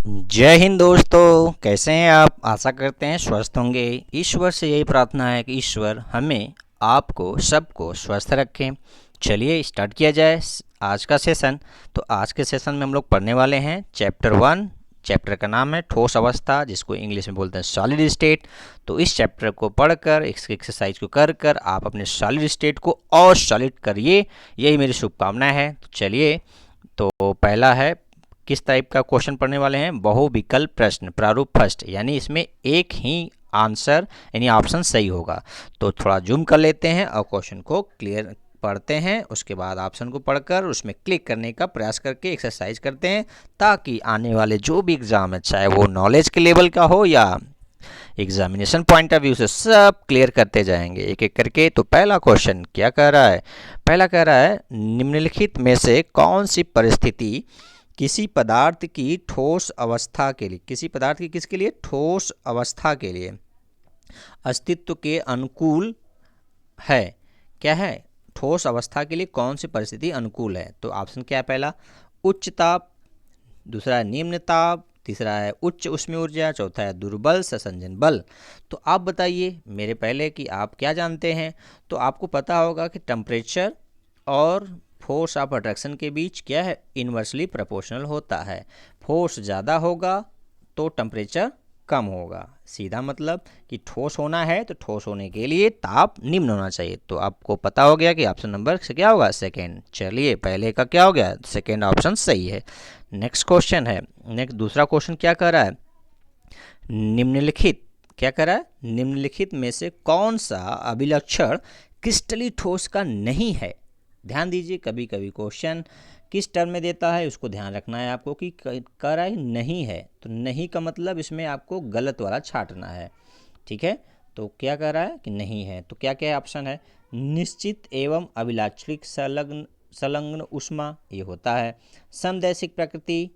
जय हिंद दोस्तों, कैसे हैं आप। आशा करते हैं स्वस्थ होंगे। ईश्वर से यही प्रार्थना है कि ईश्वर हमें आपको सबको स्वस्थ रखें। चलिए स्टार्ट किया जाए आज का सेशन। तो आज के सेशन में हम लोग पढ़ने वाले हैं चैप्टर 1। चैप्टर का नाम है ठोस अवस्था, जिसको इंग्लिश में बोलते हैं सॉलिड स्टेट। तो इस चैप्टर को पढ़कर, इस एक्सरसाइज को कर कर आप अपने सॉलिड स्टेट को और सॉलिड करिए, यही मेरी शुभकामना है। तो चलिए, तो पहला है, किस टाइप का क्वेश्चन पढ़ने वाले हैं, बहुविकल्प प्रश्न प्रारूप फर्स्ट, यानी इसमें एक ही आंसर यानी ऑप्शन सही होगा। तो थोड़ा जूम कर लेते हैं और क्वेश्चन को क्लियर पढ़ते हैं, उसके बाद ऑप्शन को पढ़कर उसमें क्लिक करने का प्रयास करके एक्सरसाइज करते हैं, ताकि आने वाले जो भी एग्ज़ाम है, चाहे वो नॉलेज के लेवल का हो या एग्जामिनेशन पॉइंट ऑफ व्यू से, सब क्लियर करते जाएंगे एक एक करके। तो पहला क्वेश्चन क्या कह रहा है, पहला कह रहा है निम्नलिखित में से कौन सी परिस्थिति किसी पदार्थ की ठोस अवस्था के लिए, किसी पदार्थ की किसके लिए, ठोस अवस्था के लिए अस्तित्व के अनुकूल है। क्या है, ठोस अवस्था के लिए कौन सी परिस्थिति अनुकूल है। तो ऑप्शन क्या है, पहला उच्च ताप, दूसरा है निम्न ताप, तीसरा है उच्च ऊष्मीय ऊर्जा, चौथा है दुर्बल संसंजन बल। तो आप बताइए मेरे पहले कि आप क्या जानते हैं। तो आपको पता होगा कि टेम्परेचर और फोर्स ऑफ अट्रैक्शन के बीच क्या है, इन्वर्सली प्रोपोर्शनल होता है। फोर्स ज़्यादा होगा तो टेम्परेचर कम होगा। सीधा मतलब कि ठोस होना है तो ठोस होने के लिए ताप निम्न होना चाहिए। तो आपको पता हो गया कि ऑप्शन नंबर से क्या होगा, सेकेंड। चलिए, पहले का क्या हो गया, सेकेंड ऑप्शन सही है। नेक्स्ट क्वेश्चन है, नेक्स्ट दूसरा क्वेश्चन क्या कर रहा है, निम्नलिखित, क्या कर रहा है, निम्नलिखित में से कौन सा अभिलक्षण क्रिस्टली ठोस का नहीं है। ध्यान दीजिए, कभी कभी क्वेश्चन किस टर्म में देता है उसको ध्यान रखना है आपको, कि कह रहा है नहीं है, तो नहीं का मतलब इसमें आपको गलत वाला छांटना है। ठीक है, तो क्या कह रहा है कि नहीं है, तो क्या क्या ऑप्शन है, निश्चित एवं अभिलाक्षिक संलग्न संलग्न ऊष्मा, ये होता है। समदैशिक प्रकृति,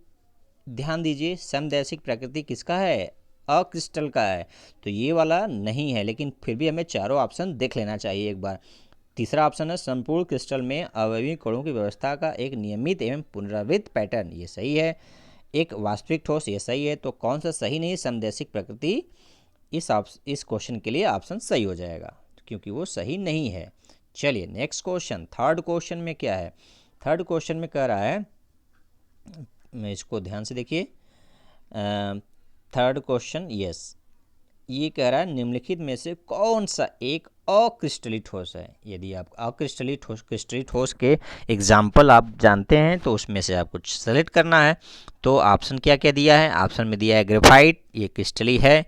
ध्यान दीजिए, समदैशिक प्रकृति किसका है, अक्रिस्टल का है, तो ये वाला नहीं है, लेकिन फिर भी हमें चारों ऑप्शन देख लेना चाहिए एक बार। तीसरा ऑप्शन है संपूर्ण क्रिस्टल में अवयवी कणों की व्यवस्था का एक नियमित एवं पुनरावृत्त पैटर्न, ये सही है। एक वास्तविक ठोस, ये सही है। तो कौन सा सही नहीं, समदैशिक प्रकृति इस क्वेश्चन के लिए ऑप्शन सही हो जाएगा, क्योंकि वो सही नहीं है। चलिए नेक्स्ट क्वेश्चन, थर्ड क्वेश्चन में क्या है, थर्ड क्वेश्चन में कह रहा है, मैं इसको ध्यान से देखिए, थर्ड क्वेश्चन, यस, ये कह रहा है निम्नलिखित में से कौन सा एक अक्रिस्टली ठोस है। यदि आप अक्रिस्टली ठोस, क्रिस्टली ठोस के एग्जाम्पल आप जानते हैं तो उसमें से आपको सेलेक्ट करना है। तो ऑप्शन क्या क्या दिया है, ऑप्शन में दिया है ग्रेफाइट, ये क्रिस्टली है।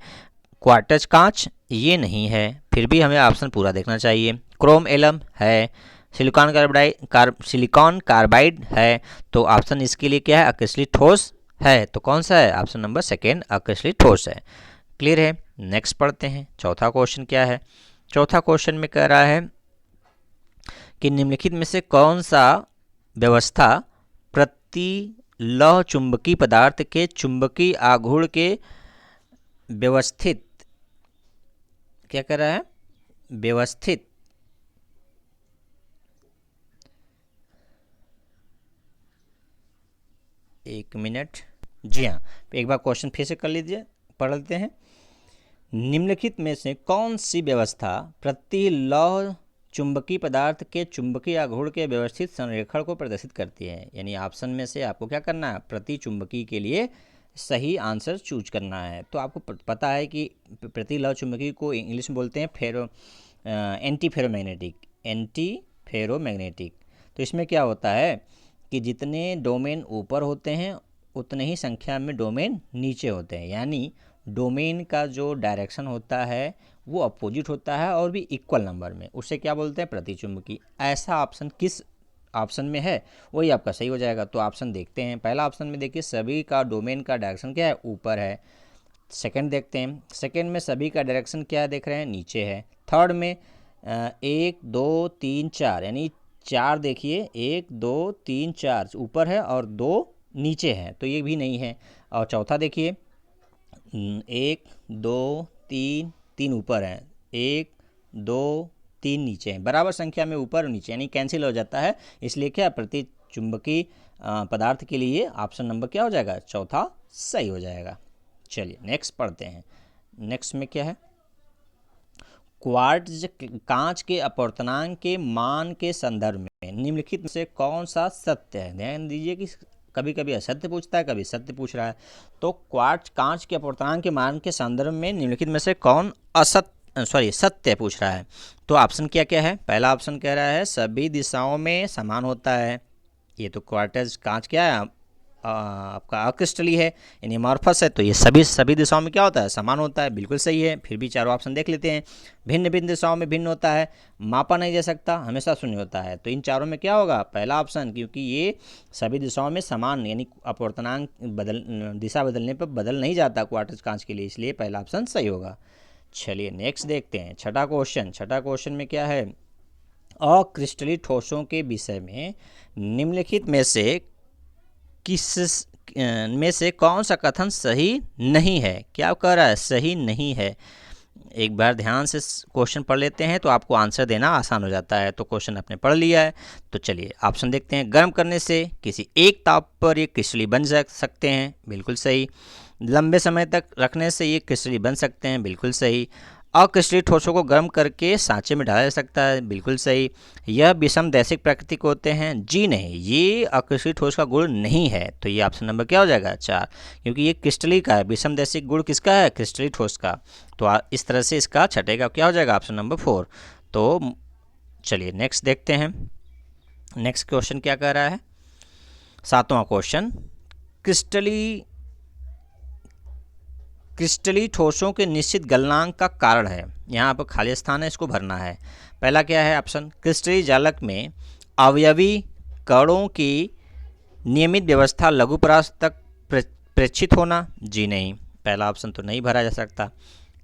क्वार्टज कांच, ये नहीं है, फिर भी हमें ऑप्शन पूरा देखना चाहिए। क्रोम एलम है, सिलिकॉन कार्बाइड है। तो ऑप्शन इसके लिए क्या है, अक्रिस्टली ठोस है। तो कौन सा है, ऑप्शन नंबर सेकेंड, अक्रिस्टली ठोस है। क्लियर है। नेक्स्ट पढ़ते हैं, चौथा क्वेश्चन क्या है, चौथा क्वेश्चन में कह रहा है कि निम्नलिखित में से कौन सा व्यवस्था प्रति लौह चुंबकीय पदार्थ के चुंबकीय आघूर्ण के व्यवस्थित, क्या कर रहा है, व्यवस्थित, एक मिनट, जी हाँ, एक बार क्वेश्चन फिर से कर लीजिए, पढ़ लेते हैं। निम्नलिखित में से कौन सी व्यवस्था प्रति लौह चुंबकीय पदार्थ के चुंबकीय आघूर्ण के व्यवस्थित संरेखण को प्रदर्शित करती है। यानी ऑप्शन में से आपको क्या करना है, प्रति चुंबकीय के लिए सही आंसर चूज करना है। तो आपको पता है कि प्रति लौह चुंबकीय को इंग्लिश में बोलते हैं एंटी फेरोमैग्नेटिक, एंटी फेरोमैग्नेटिक। तो इसमें क्या होता है कि जितने डोमेन ऊपर होते हैं उतने ही संख्या में डोमेन नीचे होते हैं, यानी डोमेन का जो डायरेक्शन होता है वो अपोजिट होता है और भी इक्वल नंबर में, उसे क्या बोलते हैं, प्रतिचुंबकीय। ऐसा ऑप्शन किस ऑप्शन में है वही आपका सही हो जाएगा। तो ऑप्शन देखते हैं, पहला ऑप्शन में देखिए सभी का डोमेन का डायरेक्शन क्या है, ऊपर है। सेकंड देखते हैं, सेकंड में सभी का डायरेक्शन क्या है, देख रहे हैं, नीचे है। थर्ड में 1 2 3 4, यानी 4 देखिए, 1 2 3 4 ऊपर है और 2 नीचे है, तो ये भी नहीं है। और चौथा देखिए, 1 2 3, 3 ऊपर है, 1 2 3 नीचे हैं, बराबर संख्या में ऊपर और नीचे, यानी कैंसिल हो जाता है। इसलिए क्या प्रति चुंबकीय पदार्थ के लिए ऑप्शन नंबर क्या हो जाएगा, चौथा सही हो जाएगा। चलिए नेक्स्ट पढ़ते हैं। नेक्स्ट में क्या है, क्वार्ट्ज कांच के अपवर्तनांक के मान के संदर्भ में निम्नलिखित में से कौन सा सत्य है। ध्यान दीजिए कि कभी कभी असत्य पूछता है, कभी सत्य पूछ रहा है। तो क्वार्ट्ज कांच के अपवर्तनांक के मान के संदर्भ में निम्नलिखित में से कौन सत्य पूछ रहा है। तो ऑप्शन क्या क्या है। पहला ऑप्शन कह रहा है सभी दिशाओं में समान होता है। ये तो क्वार्ट्ज कांच क्या है, आपका अक्रिस्टली है, यानी अमॉर्फस है, तो ये सभी दिशाओं में क्या होता है, समान होता है। बिल्कुल सही है। फिर भी चारों ऑप्शन देख लेते हैं। भिन्न भिन्न दिशाओं में भिन्न होता है, मापा नहीं जा सकता, हमेशा शून्य होता है। तो इन चारों में क्या होगा, पहला ऑप्शन, क्योंकि ये सभी दिशाओं में समान यानी अपवर्तनांक दिशा बदलने पर बदल नहीं जाता क्वार्ट्ज कांच के लिए, इसलिए पहला ऑप्शन सही होगा। चलिए नेक्स्ट देखते हैं छठा क्वेश्चन में क्या है, अक्रिस्टलीय ठोसों के विषय में निम्नलिखित में से किस में से कौन सा कथन सही नहीं है। क्या कह रहा है, सही नहीं है। एक बार ध्यान से क्वेश्चन पढ़ लेते हैं तो आपको आंसर देना आसान हो जाता है। तो क्वेश्चन आपने पढ़ लिया है, तो चलिए ऑप्शन देखते हैं। गर्म करने से किसी एक ताप पर ये क्रिस्टलीय बन सकते हैं, बिल्कुल सही। लंबे समय तक रखने से ये क्रिस्टलीय बन सकते हैं, बिल्कुल सही। अक्रिस्टलीय ठोसों को गर्म करके सांचे में डाला जा सकता है, बिल्कुल सही। यह विषम दैशिक प्रकृति के होते हैं, जी नहीं, ये अक्रिस्टलीय ठोस का गुण नहीं है। तो ये ऑप्शन नंबर क्या हो जाएगा, 4, क्योंकि ये क्रिस्टलीय का है। विषम दैशिक गुण किसका है, क्रिस्टलीय ठोस का। तो इस तरह से इसका छठे का क्या हो जाएगा, ऑप्शन नंबर 4। तो चलिए नेक्स्ट देखते हैं। नेक्स्ट क्वेश्चन क्या कह रहा है, 7वां क्वेश्चन, क्रिस्टलीय ठोसों के निश्चित गलनांक का कारण है। यहाँ पर खाली स्थान है, इसको भरना है। पहला क्या है ऑप्शन, क्रिस्टलीय जालक में अवयवी कणों की नियमित व्यवस्था लघु परास तक प्रेक्षित होना, जी नहीं, पहला ऑप्शन तो नहीं भरा जा सकता।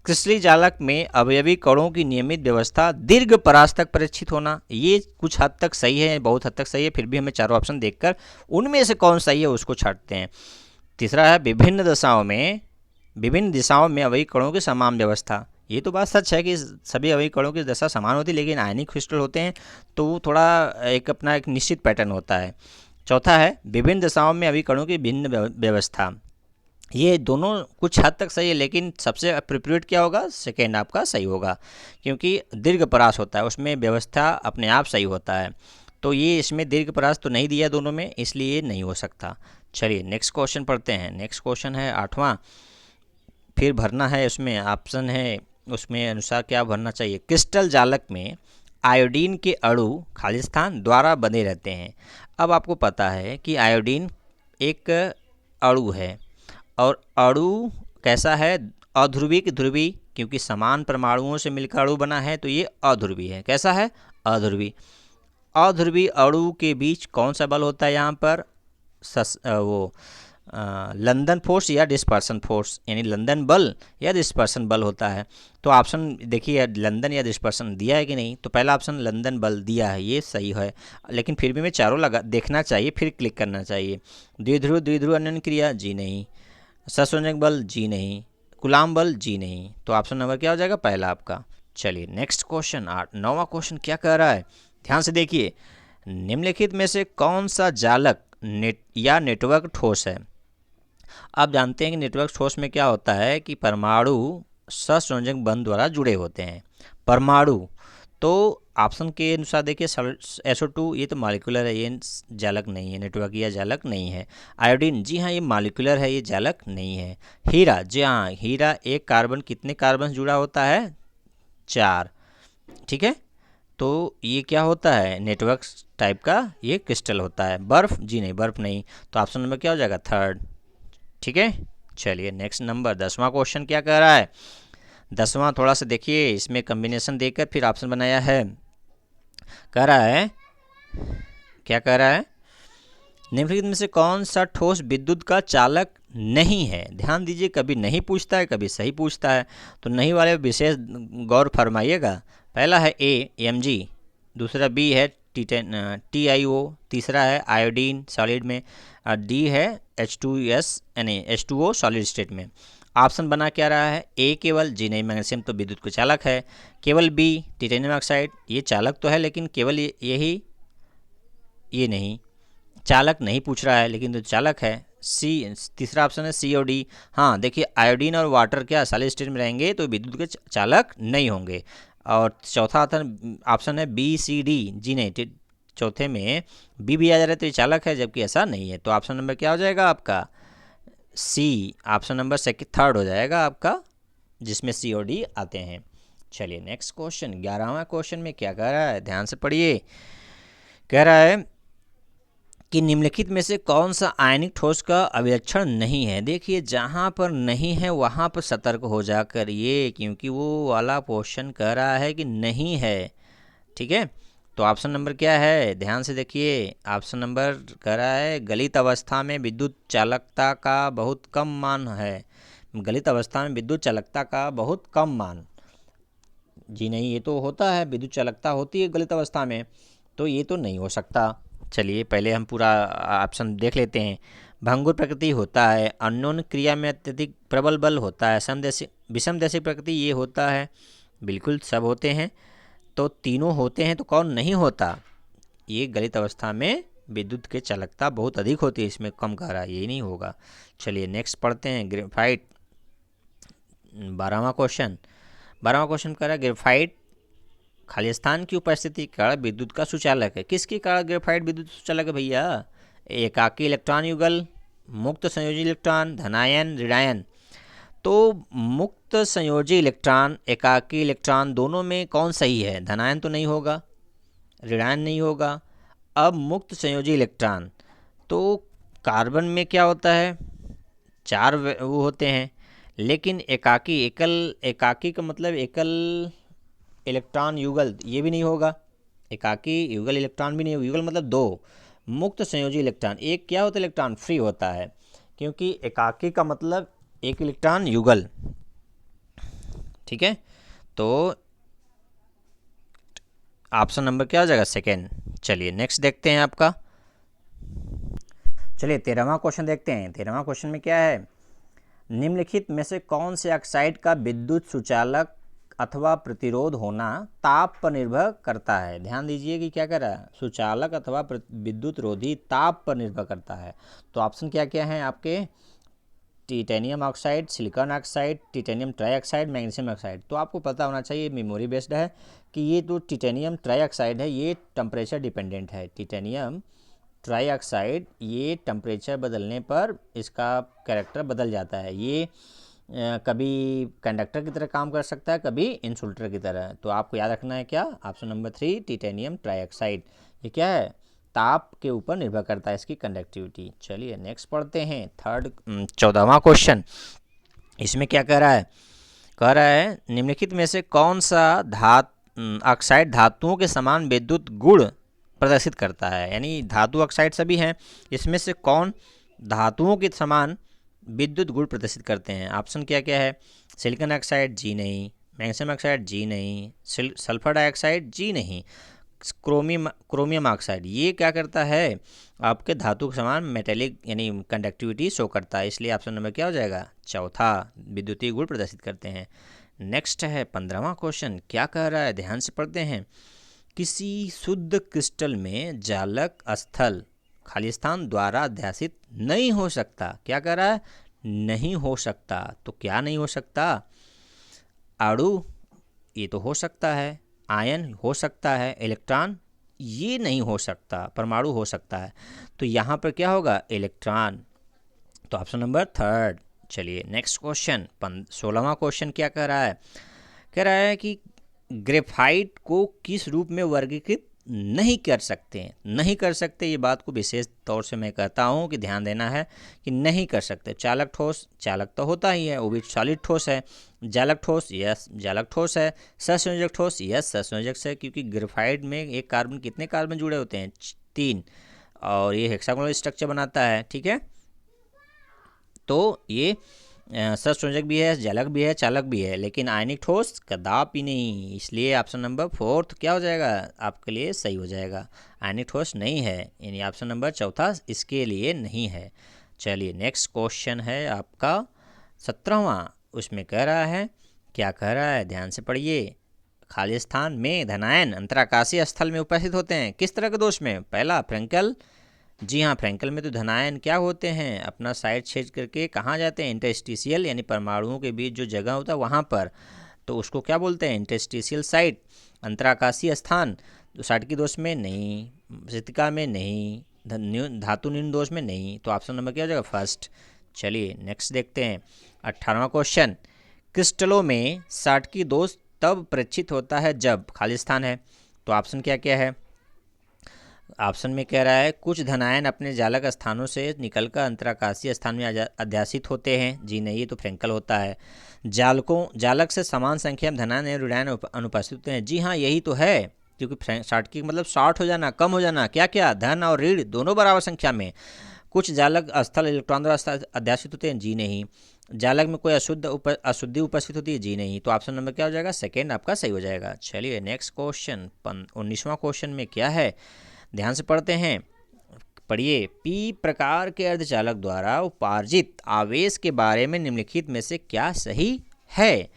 क्रिस्टलीय जालक में अवयवी कणों की नियमित व्यवस्था दीर्घ परास तक प्रेक्षित होना, ये कुछ हद तक सही है, बहुत हद तक सही है। फिर भी हमें चारों ऑप्शन देखकर उनमें से कौन सही है उसको छांटते हैं। तीसरा है विभिन्न दिशाओं में अवयवी कणों की समान व्यवस्था, ये तो बात सच है कि सभी अवयवी कणों की दशा समान होती है, लेकिन आयनिक क्रिस्टल होते हैं तो थोड़ा अपना एक निश्चित पैटर्न होता है। चौथा है विभिन्न दिशाओं में अवयवी कणों की भिन्न व्यवस्था, ये दोनों कुछ हद तक सही है, लेकिन सबसे अप्रोप्रिएट क्या होगा, सेकेंड आपका सही होगा, क्योंकि दीर्घ परास होता है, उसमें व्यवस्था अपने आप सही होता है। तो ये इसमें दीर्घ परास तो नहीं दिया दोनों में, इसलिए नहीं हो सकता। चलिए नेक्स्ट क्वेश्चन पढ़ते हैं। नेक्स्ट क्वेश्चन है 8वां, फिर भरना है, उसमें ऑप्शन है, उसमें अनुसार क्या भरना चाहिए। क्रिस्टल जालक में आयोडीन के अणु खाली स्थान द्वारा बने रहते हैं। अब आपको पता है कि आयोडीन एक अणु है, और अणु कैसा है, अध्रुवी की ध्रुवी, क्योंकि समान परमाणुओं से मिलकर अणु बना है, तो ये अध्रुवी है। कैसा है, अध्रुवी। अध्रुवी अणु के बीच कौन सा बल होता है यहाँ पर, लंदन फोर्स या डिस्पर्सन फोर्स, यानी लंदन बल या डिस्पर्सन बल होता है। तो ऑप्शन देखिए, लंदन या डिस्पर्सन दिया है कि नहीं, तो पहला ऑप्शन लंदन बल दिया है, ये सही है। लेकिन फिर भी मैं चारों देखना चाहिए, फिर क्लिक करना चाहिए। द्विध्रुव अन्योन्य क्रिया, जी नहीं। सहसंयोजक बल, जी नहीं। कूलाम बल, जी नहीं। तो ऑप्शन नंबर क्या हो जाएगा, पहला आपका। चलिए नेक्स्ट क्वेश्चन 9वां क्वेश्चन क्या कह रहा है, ध्यान से देखिए। निम्नलिखित में से कौन सा जालक नेटवर्क ठोस है। आप जानते हैं कि नेटवर्क ठोस में क्या होता है कि परमाणु सहसंयोजक बंध द्वारा जुड़े होते हैं। परमाणु, तो ऑप्शन के अनुसार देखिए, SO2 ये तो मॉलिक्यूलर है, ये जालक नहीं है, नेटवर्क या जालक नहीं है। आयोडीन, जी हाँ, ये मॉलिक्यूलर है, ये जालक नहीं है। हीरा, जी हाँ, हीरा एक कार्बन कितने कार्बन से जुड़ा होता है, 4, ठीक है। तो ये क्या होता है, नेटवर्क टाइप का ये क्रिस्टल होता है। बर्फ, जी नहीं, बर्फ नहीं। तो ऑप्शन नंबर क्या हो जाएगा, 3rd, ठीक है। चलिए नेक्स्ट नंबर 10वां क्वेश्चन क्या कह रहा है। 10वां थोड़ा सा देखिए, इसमें कम्बिनेशन देकर फिर ऑप्शन बनाया है। कह रहा है, क्या कह रहा है, निम्नलिखित में से कौन सा ठोस विद्युत का चालक नहीं है। ध्यान दीजिए, कभी नहीं पूछता है, कभी सही पूछता है, तो नहीं वाले विशेष गौर फरमाइएगा। पहला है ए Mg, दूसरा बी है TiO, तीसरा है आयोडीन सॉलिड में, और डी है H2S यानी H2O सॉलिड स्टेट में। ऑप्शन बना क्या रहा है, ए केवल, जी नहीं, मैग्नीशियम तो विद्युत को चालक है। केवल बी टाइटेनियम ऑक्साइड, ये चालक तो है, लेकिन केवल ये नहीं, चालक नहीं पूछ रहा है, लेकिन तो चालक है। सी, तीसरा ऑप्शन है सी और डी। हाँ देखिए, आयोडीन और वाटर क्या सॉलिड स्टेट में रहेंगे तो विद्युत के चालक नहीं होंगे। और चौथा ऑप्शन है बी सी डी, जी नहीं, चौथे में बी भी आ जा रहा है तो ये चालक है, जबकि ऐसा नहीं है। तो ऑप्शन नंबर क्या हो जाएगा आपका? सी, ऑप्शन नंबर सेकंड थर्ड हो जाएगा आपका, जिसमें सी और डी आते हैं। चलिए नेक्स्ट क्वेश्चन, 11वां क्वेश्चन में क्या कह रहा है, ध्यान से पढ़िए। कह रहा है कि निम्नलिखित में से कौन सा आयनिक ठोस का अभिलक्षण नहीं है। देखिए जहाँ पर नहीं है वहाँ पर सतर्क हो जाकर ये, क्योंकि वो वाला क्वेश्चन कह रहा है कि नहीं है। ठीक है, तो ऑप्शन नंबर क्या है, ध्यान से देखिए। ऑप्शन नंबर कह रहा है गलित अवस्था में विद्युत चालकता का बहुत कम मान है। गलित अवस्था में विद्युत चालकता का बहुत कम मान, जी नहीं, ये तो होता है, विद्युत चालकता होती है गलित अवस्था में, तो ये तो नहीं हो सकता। चलिए पहले हम पूरा ऑप्शन देख लेते हैं। भंगुर प्रकृति होता है, अन्योन क्रिया में अत्यधिक प्रबल बल होता है, समदेशी विषमदेशी प्रकृति ये होता है, बिल्कुल सब होते हैं। तो तीनों होते हैं तो कौन नहीं होता? ये गलित अवस्था में विद्युत के चालकता बहुत अधिक होती है, इसमें कम कह रहा है, यही नहीं होगा। चलिए नेक्स्ट पढ़ते हैं, ग्रेफाइट, 12वां क्वेश्चन कह रहा है ग्रेफाइट खाली स्थान की उपस्थिति के कारण विद्युत का सुचालक है। किसके कारण ग्रेफाइट विद्युत सुचालक है भैया? एकाकी इलेक्ट्रॉन युगल, मुक्त संयोजी इलेक्ट्रॉन, धनायन, ऋणायन। तो मुक्त संयोजी इलेक्ट्रॉन, एकाकी इलेक्ट्रॉन दोनों में कौन सही है? धनायन तो नहीं होगा, ऋणायन नहीं होगा। अब मुक्त संयोजी इलेक्ट्रॉन, तो कार्बन में क्या होता है, 4 वो होते हैं, लेकिन एकाकी का मतलब एकल इलेक्ट्रॉन युगल, ये भी नहीं होगा। एकाकी युगल इलेक्ट्रॉन भी नहीं होगा, युगल मतलब 2। मुक्त संयोजी इलेक्ट्रॉन, एक क्या होता है, इलेक्ट्रॉन फ्री होता है, क्योंकि एकाकी का मतलब एक इलेक्ट्रॉन युगल। ठीक है, तो ऑप्शन नंबर क्या हो जाएगा? सेकेंड। चलिए नेक्स्ट देखते हैं आपका। चलिए 13वां क्वेश्चन देखते हैं। 13वां क्वेश्चन में क्या है, निम्नलिखित में से कौन से ऑक्साइड का विद्युत सुचालक अथवा प्रतिरोध होना ताप पर निर्भर करता है? ध्यान दीजिए कि क्या कर रहा है, सुचालक अथवा विद्युत रोधी ताप पर निर्भर करता है। तो ऑप्शन क्या क्या हैं आपके? Titanium oxide, silicon oxide, titanium trioxide, magnesium oxide. तो आपको पता होना चाहिए, मेमोरी बेस्ड है, कि ये जो टिटेनियम ट्राईऑक्साइड है ये टेम्परेचर डिपेंडेंट है। टिटेनियम ट्राईऑक्साइड ये टेम्परेचर बदलने पर इसका कैरेक्टर बदल जाता है। ये कभी कंडक्टर की तरह काम कर सकता है, कभी इंसुलेटर की तरह। तो आपको याद रखना है क्या? Option number 3 titanium trioxide. ये क्या है, ताप के ऊपर निर्भर करता है इसकी कंडक्टिविटी। चलिए नेक्स्ट पढ़ते हैं, 14वां क्वेश्चन। इसमें क्या कह रहा है, कह रहा है निम्नलिखित में से कौन सा ऑक्साइड धातुओं के समान विद्युत गुण प्रदर्शित करता है? यानी धातु ऑक्साइड सभी हैं, इसमें से कौन धातुओं के समान विद्युत गुण प्रदर्शित करते हैं? ऑप्शन क्या क्या है? सिलिकॉन ऑक्साइड, जी नहीं। मैग्नीशियम ऑक्साइड, जी नहीं। सल्फर डाइऑक्साइड, जी नहीं। क्रोमियम ऑक्साइड, ये क्या करता है, आपके धातु के समान मेटेलिक यानी कंडक्टिविटी शो करता है, इसलिए ऑप्शन नंबर क्या हो जाएगा? चौथा, विद्युतीय गुण प्रदर्शित करते हैं। नेक्स्ट है 15वां क्वेश्चन, क्या कह रहा है, ध्यान से पढ़ते हैं। किसी शुद्ध क्रिस्टल में जालक स्थल खाली स्थान द्वारा अध्यासित नहीं हो सकता। क्या कह रहा है? नहीं हो सकता। तो क्या नहीं हो सकता? अणु ये तो हो सकता है, आयन हो सकता है, इलेक्ट्रॉन ये नहीं हो सकता, परमाणु हो सकता है। तो यहाँ पर क्या होगा? इलेक्ट्रॉन। तो ऑप्शन नंबर थर्ड। चलिए नेक्स्ट क्वेश्चन, 16वां क्वेश्चन क्या कह रहा है, कह रहा है कि ग्रेफाइट को किस रूप में वर्गीकृत नहीं कर सकते हैं। नहीं कर सकते, ये बात को विशेष तौर से मैं कहता हूँ कि ध्यान देना है कि नहीं कर सकते। चालक ठोस, चालक तो होता ही है, वो भी सॉलिड ठोस है। जालक ठोस, यस जालक ठोस है। सहसंयोजक ठोस, यस सहसंयोजक से, क्योंकि ग्रेफाइट में एक कार्बन, कितने कार्बन जुड़े होते हैं? 3, और ये हेक्सागोनल स्ट्रक्चर बनाता है। ठीक है, तो ये सहसंयोजक भी है, जालक भी है, चालक भी है, लेकिन आयनिक ठोस कदापि नहीं। इसलिए ऑप्शन नंबर 4 क्या हो जाएगा आपके लिए? सही हो जाएगा। आयनिक ठोस नहीं है, यानी ऑप्शन नंबर चौथा इसके लिए नहीं है। चलिए नेक्स्ट क्वेश्चन है आपका 17वां। उसमें कह रहा है, क्या कह रहा है, ध्यान से पढ़िए। खाली स्थान में धनायन अंतराकाशीय स्थल में उपस्थित होते हैं, किस तरह के दोष में? पहला फ्रैंकल जी हाँ, फ्रैंकल में तो धनायन क्या होते हैं, अपना साइड छेद करके कहाँ जाते हैं, इंटरस्टिशियल यानी परमाणुओं के बीच जो जगह होता है वहाँ पर, तो उसको क्या बोलते हैं, इंटरस्टिशियल साइट, अंतराकाशीय स्थान। तो साटकी दोष में नहीं, मृत्तिका में नहीं, धातु न्यून दोष में नहीं, तो ऑप्शन नंबर क्या हो जाएगा, फर्स्ट। चलिए नेक्स्ट देखते हैं 18वां क्वेश्चन। क्रिस्टलों में साटकी दोष तब परीक्षित होता है जब खाली स्थान है, तो ऑप्शन क्या क्या है। ऑप्शन में कह रहा है कुछ धनायन अपने जालक स्थानों से निकलकर अंतराकाशीय स्थान में अध्यासित होते हैं, जी नहीं, ये तो फ्रैंकल होता है। जालक से समान संख्या में धनायन एवं ऋणायन अनुपस्थित होते हैं, जी हाँ यही तो है, क्योंकि शॉर्ट की मतलब शॉर्ट हो जाना, कम हो जाना, क्या क्या, धन और ऋण दोनों बराबर संख्या में। कुछ जालक स्थल इलेक्ट्रॉन द्वारा अध्यासित होते हैं, जी नहीं। जालक में कोई अशुद्धि उपस्थित होती है, जी नहीं, तो ऑप्शन नंबर क्या हो जाएगा, सेकेंड आपका सही हो जाएगा। चलिए नेक्स्ट क्वेश्चन 19वां क्वेश्चन में क्या है, ध्यान से पढ़ते हैं, पढ़िए। पी प्रकार के अर्धचालक द्वारा उपार्जित आवेश के बारे में निम्नलिखित में से क्या सही है।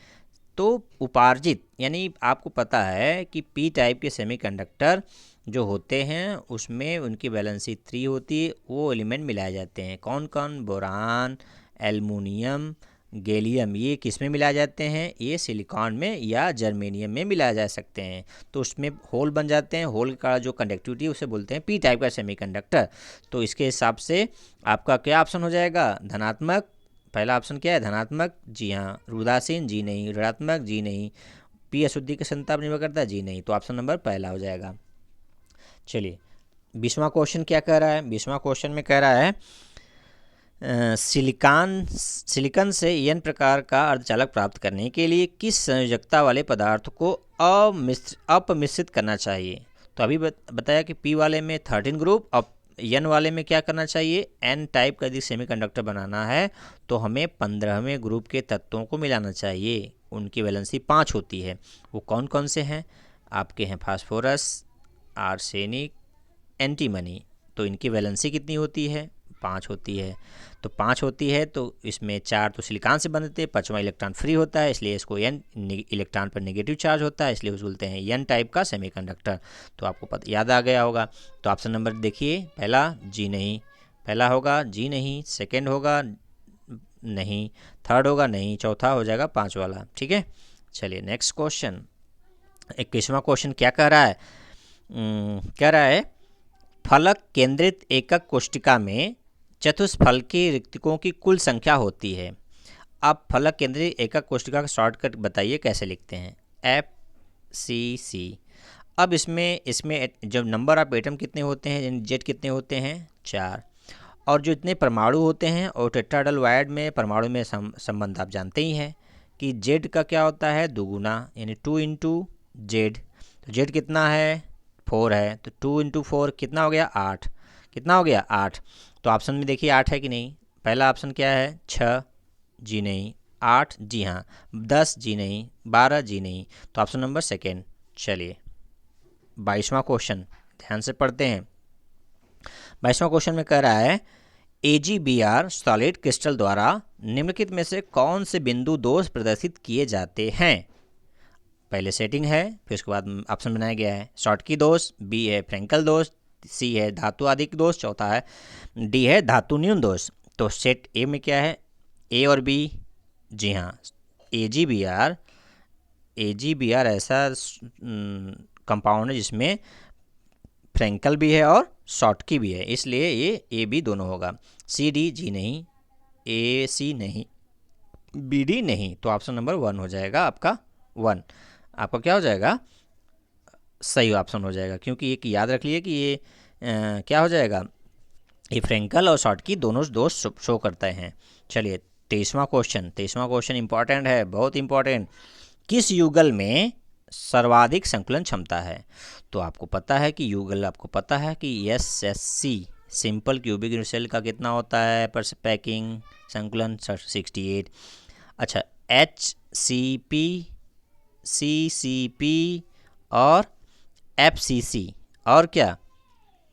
तो उपार्जित यानी आपको पता है कि पी टाइप के सेमीकंडक्टर जो होते हैं उसमें उनकी वैलेंसी 3 होती है, वो एलिमेंट मिलाए जाते हैं, कौन कौन, बोरान, एल्युमिनियम, गैलियम, ये किस में मिलाए जाते हैं, ये सिलिकॉन में या जर्मेनियम में मिलाए जा सकते हैं, तो उसमें होल बन जाते हैं, होल का जो कंडक्टिविटी उसे बोलते हैं पी टाइप का सेमीकंडक्टर। तो इसके हिसाब से आपका क्या ऑप्शन हो जाएगा, धनात्मक, पहला ऑप्शन क्या है धनात्मक, जी हाँ, उदासीन, जी नहीं, ऋणात्मक, जी नहीं, पी अशुद्धि की संताप निर्भर करता है, जी नहीं, तो ऑप्शन नंबर पहला हो जाएगा। चलिए 20वां क्वेश्चन क्या कह रहा है, 20वां क्वेश्चन में कह रहा है सिलिकॉन से एन प्रकार का अर्धचालक प्राप्त करने के लिए किस संयोजकता वाले पदार्थ को अपमिश्रित करना चाहिए। तो अभी बताया कि पी वाले में 13 ग्रुप, अब एन वाले में क्या करना चाहिए, एन टाइप का यदि सेमीकंडक्टर बनाना है तो हमें 15वें ग्रुप के तत्वों को मिलाना चाहिए, उनकी वैलेंसी 5 होती है। वो कौन कौन से हैं आपके हैं, फास्फोरस, आर्सेनिक, एंटीमनी। तो इनकी वैलेंसी कितनी होती है, 5 होती है। तो 5 होती है तो इसमें 4 तो सिलिकॉन से बनते हैं, 5वां इलेक्ट्रॉन फ्री होता है, इसलिए इसको एन इलेक्ट्रॉन पर नेगेटिव चार्ज होता है, इसलिए उसको बोलते हैं एन टाइप का सेमीकंडक्टर। तो आपको पता याद आ गया होगा। तो ऑप्शन नंबर देखिए, पहला जी नहीं, पहला होगा जी नहीं, सेकेंड होगा नहीं, थर्ड होगा नहीं, चौथा हो जाएगा 5 वाला, ठीक है। चलिए नेक्स्ट क्वेश्चन 21वां क्वेश्चन क्या कह रहा है, कह रहा है फलक केंद्रित एकक कोष्टिका में चतुष्फल के रिक्तिकों की कुल संख्या होती है। अब फलक केंद्रित एकक कोष्टिका का शॉर्टकट बताइए कैसे लिखते हैं, FCC। अब इसमें जब नंबर ऑफ एटम कितने होते हैं, यानी जेड कितने होते हैं, 4, और जो इतने परमाणु होते हैं, और टेट्राहेड्रल वायर्ड में परमाणु में संबंध आप जानते ही हैं कि जेड का क्या होता है, दुगुना, यानी 2 इंटू जेड। तो जेड कितना है, 4 है, तो 2 इंटू 4 कितना हो गया, 8, कितना हो गया, 8। तो ऑप्शन में देखिए 8 है कि नहीं, पहला ऑप्शन क्या है, 6, जी नहीं, 8, जी हाँ, 10, जी नहीं, 12, जी नहीं, तो ऑप्शन नंबर सेकेंड। चलिए 22वां क्वेश्चन ध्यान से पढ़ते हैं। 22वां क्वेश्चन में कह रहा है AgBr सॉलिड क्रिस्टल द्वारा निम्नलिखित में से कौन से बिंदु दोष प्रदर्शित किए जाते हैं। पहले सेटिंग है, फिर उसके बाद ऑप्शन बनाया गया है, शॉर्टकी दोष, बी है फ्रैंकल दोष, सी है धातु आदिक दोष, चौथा है डी है धातु न्यून दोष। तो सेट ए में क्या है, ए और बी, जी हाँ, AgBr ऐसा कंपाउंड है जिसमें फ्रैंकल भी है और शॉर्टकी भी है, इसलिए ये ए बी दोनों होगा। सी डी, जी नहीं, ए सी नहीं, बी डी नहीं, तो ऑप्शन नंबर 1 हो जाएगा आपका, 1 आपका क्या हो जाएगा, सही ऑप्शन हो जाएगा, क्योंकि एक याद रख लिए कि ये क्या हो जाएगा, ये फ्रैंकल और शॉर्टकी दोनों दोष शो करते हैं। चलिए 23वां क्वेश्चन इंपॉर्टेंट है, बहुत इंपॉर्टेंट। किस युगल में सर्वाधिक संकुलन क्षमता है। तो आपको पता है कि युगल, आपको पता है कि SSC सिंपल क्यूबिक यूनिट का कितना होता है पर पैकिंग संकुलन, 68। अच्छा HCP, CCP और FCC और क्या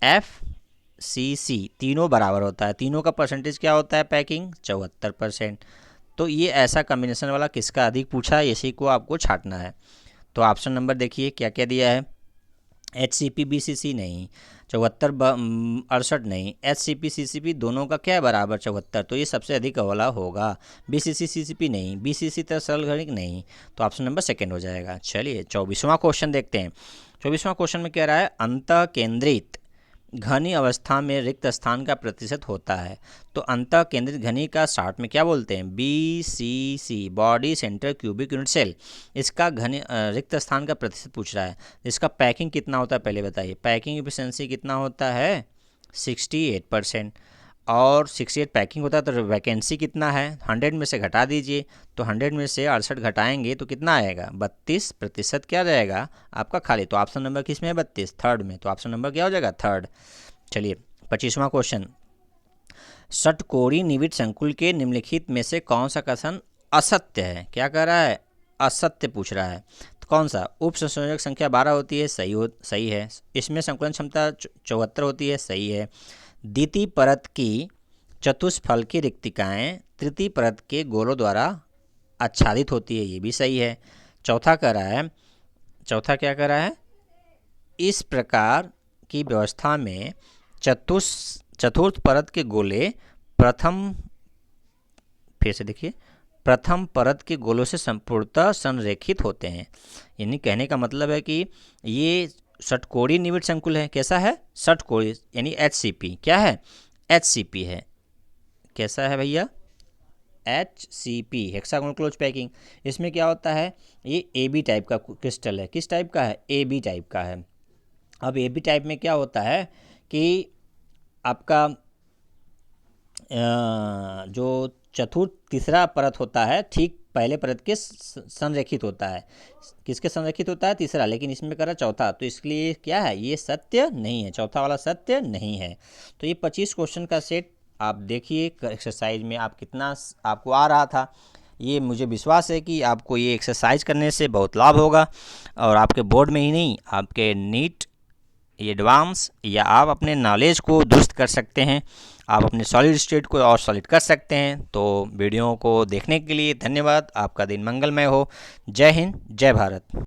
FCC तीनों बराबर होता है, तीनों का परसेंटेज क्या होता है पैकिंग, 74%। तो ये ऐसा कॉम्बिनेशन वाला किसका अधिक पूछा है, इसी को आपको छांटना है। तो ऑप्शन नंबर देखिए क्या क्या दिया है, HCP BCC नहीं, 74 68 नहीं, HCP CCP दोनों का क्या है बराबर 74, तो ये सबसे अधिक वाला होगा। BCC CCP नहीं, BCC तो सरल गणित नहीं, तो ऑप्शन नंबर सेकेंड हो जाएगा। चलिए 24वां क्वेश्चन देखते हैं। 24वां क्वेश्चन में क्या रहा है, अंतः केंद्रित घनी अवस्था में रिक्त स्थान का प्रतिशत होता है। तो अंतः केंद्रित घनी का शॉर्ट में क्या बोलते हैं, BCC, body centre cubic unit cell. इसका घनी रिक्त स्थान का प्रतिशत पूछ रहा है। इसका पैकिंग कितना होता है पहले बताइए। पैकिंग एफिशिएंसी कितना होता है, 68%। और 68 पैकिंग होता है, तो वैकेंसी कितना है, 100 में से घटा दीजिए, तो 100 में से 68 घटाएंगे तो कितना आएगा, 32% क्या रहेगा आपका खाली। तो ऑप्शन नंबर किस में है, 32, थर्ड में। तो ऑप्शन नंबर क्या हो जाएगा, थर्ड। चलिए 25वां क्वेश्चन, षटकोणी निविड संकुल के निम्नलिखित में से कौन सा कथन असत्य है। क्या कह रहा है, असत्य पूछ रहा है। तो कौन सा, उप संयोजक संख्या 12 होती है, सही है। इसमें संकुलन क्षमता 74 होती है, सही है। द्वितीय परत की चतुष्फल की रिक्तिकाएँ तृतीय परत के गोलों द्वारा आच्छादित होती है, ये भी सही है। चौथा कह रहा है, चौथा क्या कह रहा है, इस प्रकार की व्यवस्था में चतुर्थ परत के गोले प्रथम, फिर से देखिए, प्रथम परत के गोलों से संपूर्णतः संरेखित होते हैं। यानी कहने का मतलब है कि ये षटकोणी निविड संकुल है। कैसा है, षटकोणी यानी HCP। क्या है, HCP है। कैसा है भैया, HCP, हेक्सागोनल क्लोज पैकिंग। इसमें क्या होता है, ये AB टाइप का क्रिस्टल है। किस टाइप का है, AB टाइप का है। अब AB टाइप में क्या होता है कि आपका जो चतुर्थ तीसरा परत होता है, ठीक पहले परत के संरेखित होता है। किसके संरेखित होता है, तीसरा, लेकिन इसमें करा चौथा, तो इसलिए क्या है, ये सत्य नहीं है, चौथा वाला सत्य नहीं है। तो ये 25 क्वेश्चन का सेट आप देखिए एक्सरसाइज में आप कितना आपको आ रहा था। ये मुझे विश्वास है कि आपको ये एक्सरसाइज करने से बहुत लाभ होगा, और आपके बोर्ड में ही नहीं, आपके नीट, एडवांस, या आप अपने नॉलेज को दुरुस्त कर सकते हैं, आप अपने सॉलिड स्टेट को और सॉलिड कर सकते हैं। तो वीडियो को देखने के लिए धन्यवाद। आपका दिन मंगलमय हो। जय हिंद, जय भारत।